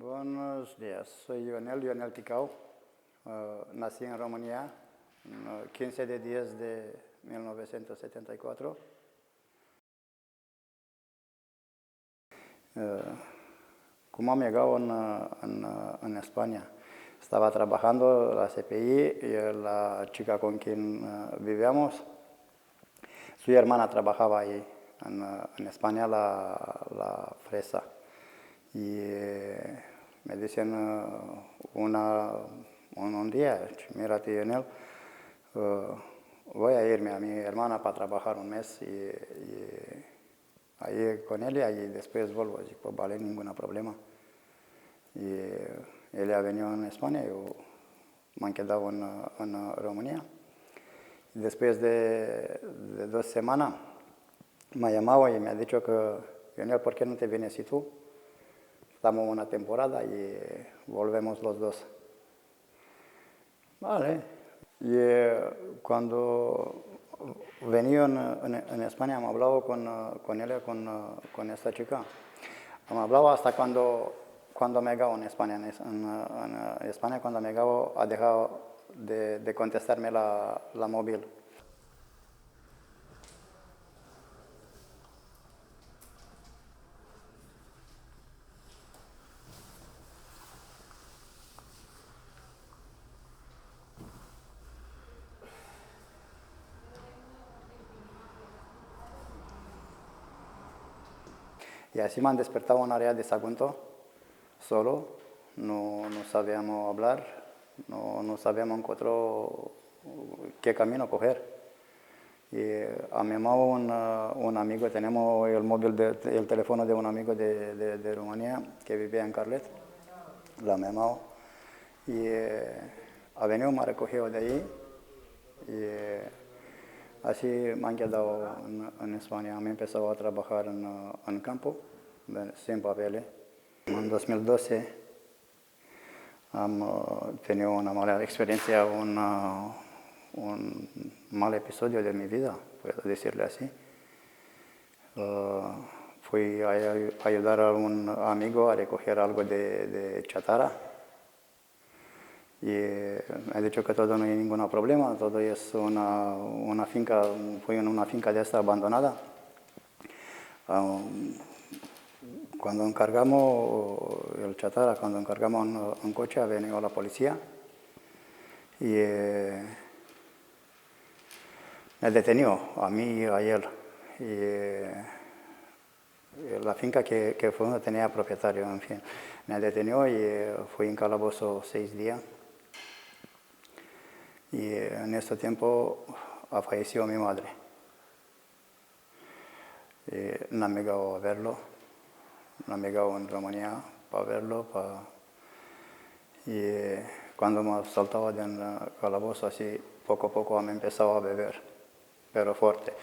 Buenos días, soy Ionel Ticau. Nací en România el 15 de 10 de 1974. Como am llegado en España, estaba trabajando la CPI y la chica con quien vivíamos, su hermana trabajaba ahí en España, la fresa. Y me dicen un día, mírate Ionel, voy a irme a mi hermana para trabajar un mes y ahí con ella y después vuelvo. Y pues vale, ningún problema. Y ella venido en España y yo me he quedado en Rumanía. Y después de 2 semanas me ha llamado y me ha dicho que, Ionel, ¿por qué no te vienes y tú? Estamos una temporada y volvemos los dos. Vale. Y cuando venía en España, me hablaba con ella, con esta chica. Me hablaba hasta cuando me llegaba en España. En España, cuando me llegaba, ha dejado de contestarme la móvil. Y así me han despertado en área de Sagunto, solo, no sabíamos hablar, no sabíamos encontrar qué camino coger. Y a mi llamado un amigo, tenemos el teléfono de un amigo de Rumanía que vivía en Carlet, la ha llamado y ha venido, me ha recogido de allí y así me han quedado en España. Me he empezado a trabajar en campo, sin papeles. En 2012 he tenido una mala experiencia, un mal episodio de mi vida, puedo decirle así. Fui a ayudar a un amigo a recoger algo de chatarra y me ha dicho que todo no hay ningún problema, todo es una finca, fui en una finca de esta abandonada. Cuando encargamos el chatarra, cuando encargamos un coche, ha venido la policía y me ha detenido a mí y a él. Y la finca que fue no tenía propietario, en fin. Me ha detenido y fui en calabozo 6 días. Y en este tiempo ha fallecido mi madre. Y no me he llegado a verlo, no me he llegado en Rumanía para verlo. Y cuando me saltaba del calabozo, así poco a poco me empezaba a beber, pero fuerte.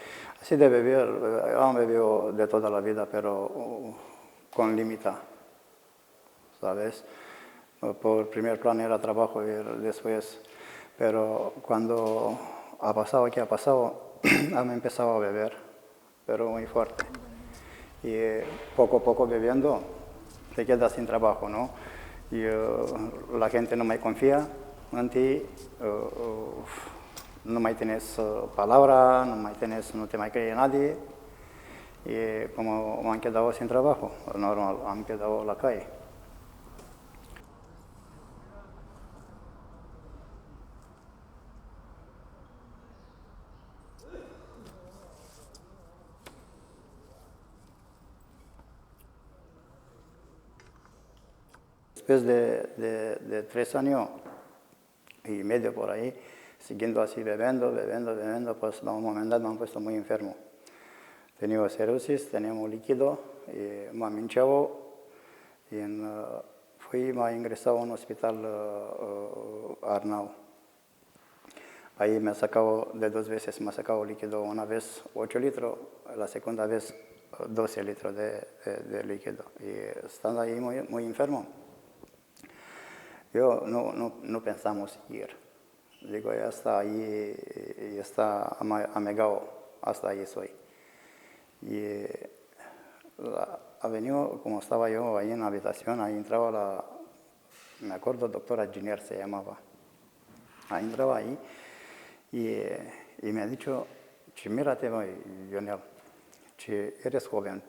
Así de beber, he bebido de toda la vida, pero con límite, ¿sabes? Por primer plan era trabajo y después, pero cuando ha pasado, ¿qué ha pasado? Me empezado a beber, pero muy fuerte. Y poco a poco bebiendo, te quedas sin trabajo, ¿no? Y la gente no me confía en ti, no me tienes palabra, no te me cree nadie. Y como me han quedado sin trabajo, normal, me han quedado en la calle. Después de 3 años y medio por ahí, siguiendo así bebiendo, pues en un momento me han puesto muy enfermo. Tenía cirrosis, tenía un líquido, y me han hinchado y me ha ingresado a un hospital Arnau. Ahí me ha sacado de 2 veces, me ha sacado líquido, una vez 8 litros, la segunda vez 12 litros de líquido. Y estando ahí muy enfermo, yo no pensamos ir. Digo, ya está ahí, ya está amigado, hasta ahí soy. Y ha venido, como estaba yo ahí en la habitación, ahí entraba me acuerdo, doctora Ginier se llamaba. Ahí entraba ahí y me ha dicho, mírate, Lionel, eres joven,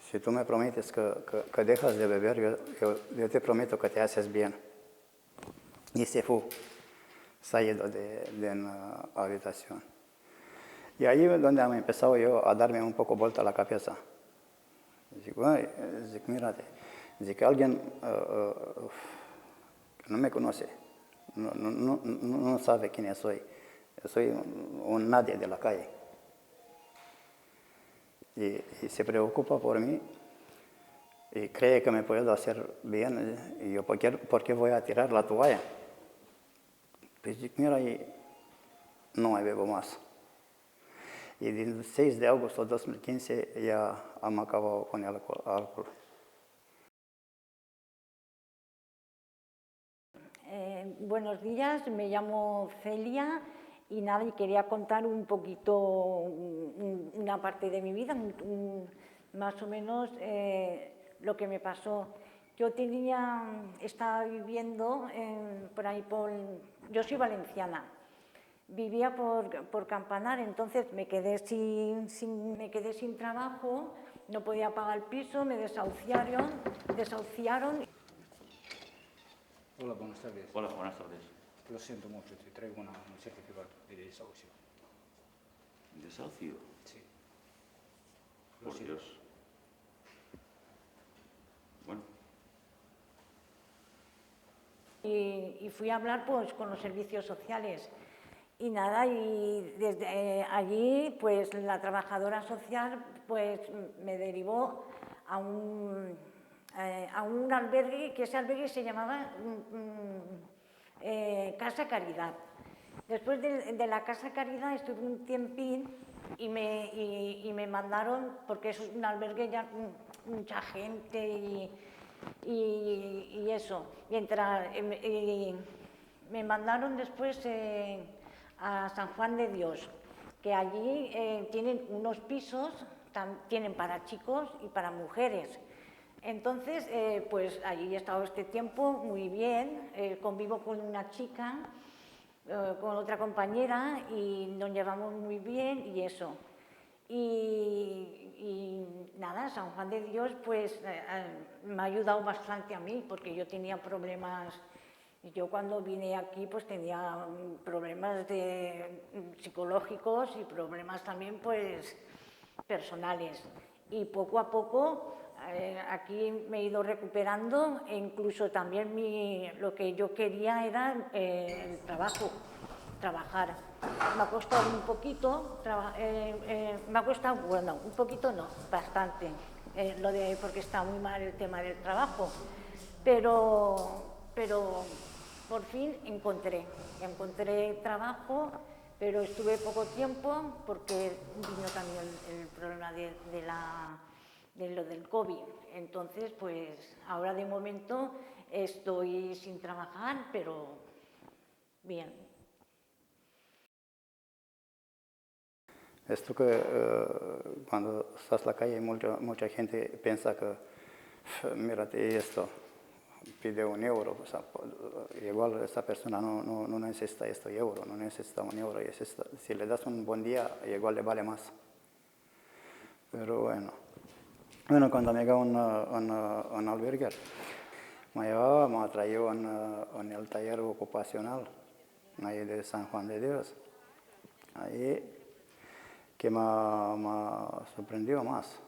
si tú me prometes que dejas de beber, yo te prometo que te haces bien. Y se fue, se ha ido de la habitación. Y ahí es donde he empezado yo a darme un poco vuelta a la cabeza. Digo, mírate, que alguien que no me conoce, no sabe quién soy un nadie de la calle. Y se preocupa por mí y cree que me puedo hacer bien. Y yo, ¿por qué voy a tirar la toalla? Pues mira, y no me bebo más. Y el 6 de agosto de 2015 ya han acabado con el alcohol. Buenos días, me llamo Celia y nada, y quería contar un poquito una parte de mi vida, más o menos lo que me pasó. Yo estaba viviendo por ahí yo soy valenciana, vivía por Campanar, entonces me quedé sin trabajo, no podía pagar el piso, me desahuciaron. Hola, buenas tardes. Hola, buenas tardes. Lo siento mucho, te traigo un certificado de desahucio. ¿Desahucio? Sí. Por Dios. Bueno. Y fui a hablar pues con los servicios sociales y nada, y desde allí pues la trabajadora social pues me derivó a un albergue, que ese albergue se llamaba Casa Caridad. Después de la Casa Caridad estuve un tiempín y me mandaron, porque es un albergue ya mucha gente y eso. Y me mandaron después a San Juan de Dios, que allí tienen unos pisos, tienen para chicos y para mujeres. Entonces, pues allí he estado este tiempo muy bien, convivo con una chica, con otra compañera y nos llevamos muy bien y eso. Y nada, San Juan de Dios pues me ha ayudado bastante a mí porque yo tenía problemas. Yo cuando vine aquí pues tenía problemas psicológicos y problemas también pues personales. Y poco a poco aquí me he ido recuperando e incluso también lo que yo quería era el trabajar. Me ha costado un poquito, me ha costado, bueno, un poquito no, bastante, porque está muy mal el tema del trabajo, pero por fin encontré trabajo, pero estuve poco tiempo porque vino también el problema de lo del COVID. Entonces, pues ahora de momento estoy sin trabajar, pero bien. Esto que cuando estás en la calle mucha gente piensa que, mírate esto, pide €1, o sea, igual esta persona no necesita este euro, no necesita €1, si le das un buen día, igual le vale más. Pero bueno, cuando me llegó un albergue, me traído en el taller ocupacional, ahí de San Juan de Dios, ahí que me sorprendió más.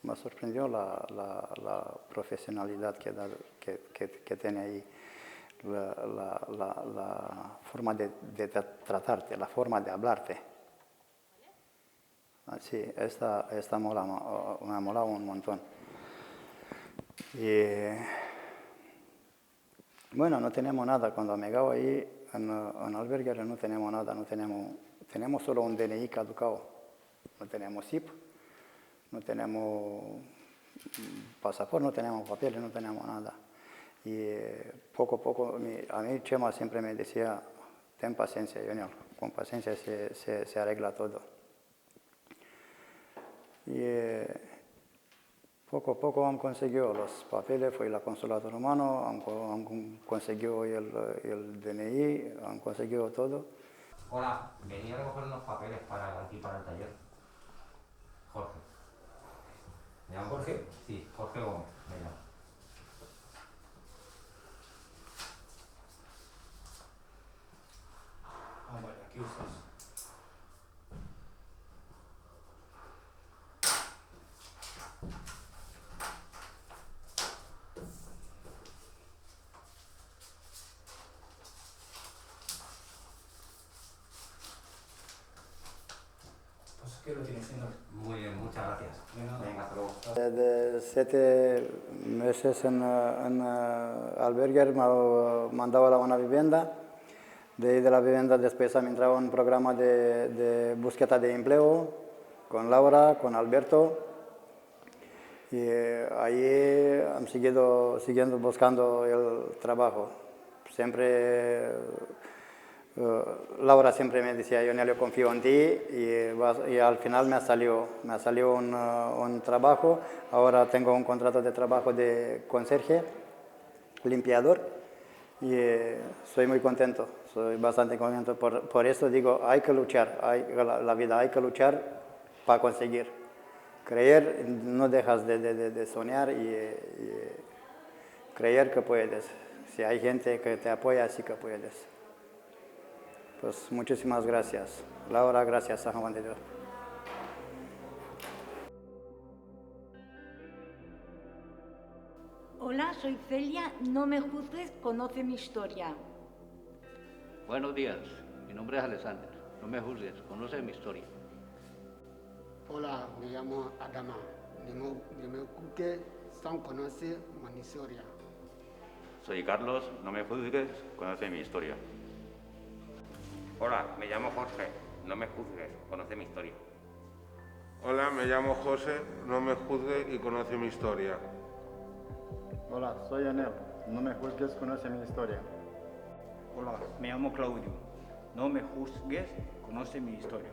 Me sorprendió la profesionalidad que tiene ahí, la forma de tratarte, la forma de hablarte. Sí, esta me ha molado un montón. Y bueno, no tenemos nada. Cuando me llegaba ahí en albergue no tenemos nada, tenemos solo un DNI caducado. No tenemos SIP, no tenemos pasaporte, no tenemos papeles, no tenemos nada. Y poco a poco, a mí Chema siempre me decía, ten paciencia, Junior, con paciencia se arregla todo. Y Poco a poco han conseguido los papeles, fue la consulado romano, han conseguido el DNI, han conseguido todo. Hola, venía a recoger unos papeles para aquí, para el taller. Jorge. ¿Me llamo? ¿Jorge? Sí, Jorge Gómez, me llamo. Ah, vale, aquí estás. Pues aquí lo tienes, señor. Muy bien, muchas gracias. De nada. Venga, hasta luego. De 7 meses en albergue me mandaba a una vivienda. De ahí de la vivienda después me entraba un programa de búsqueda de empleo con Laura, con Alberto. Y ahí han siguiendo buscando el trabajo. Siempre, Laura siempre me decía, yo Nelio confío en ti y al final me salió un trabajo. Ahora tengo un contrato de trabajo de conserje, limpiador y soy muy contento, soy bastante contento. Por eso digo, hay que luchar, la vida hay que luchar para conseguir. Creer, no dejas de soñar y creer que puedes. Si hay gente que te apoya, sí que puedes. Pues muchísimas gracias. Laura, gracias, San Juan de Dios. Hola, soy Celia, no me juzgues, conoce mi historia. Buenos días, mi nombre es Alexander. No me juzgues, conoce mi historia. Hola, me llamo Adama. No me juzgues, son conoce mi historia. Soy Carlos, no me juzgues, conoce mi historia. Hola, me llamo Jorge, no me juzgues, conoce mi historia. Hola, me llamo José, no me juzgue y conoce mi historia. Hola, soy Anel, no me juzgues, conoce mi historia. Hola, me llamo Claudio. No me juzgues, conoce mi historia.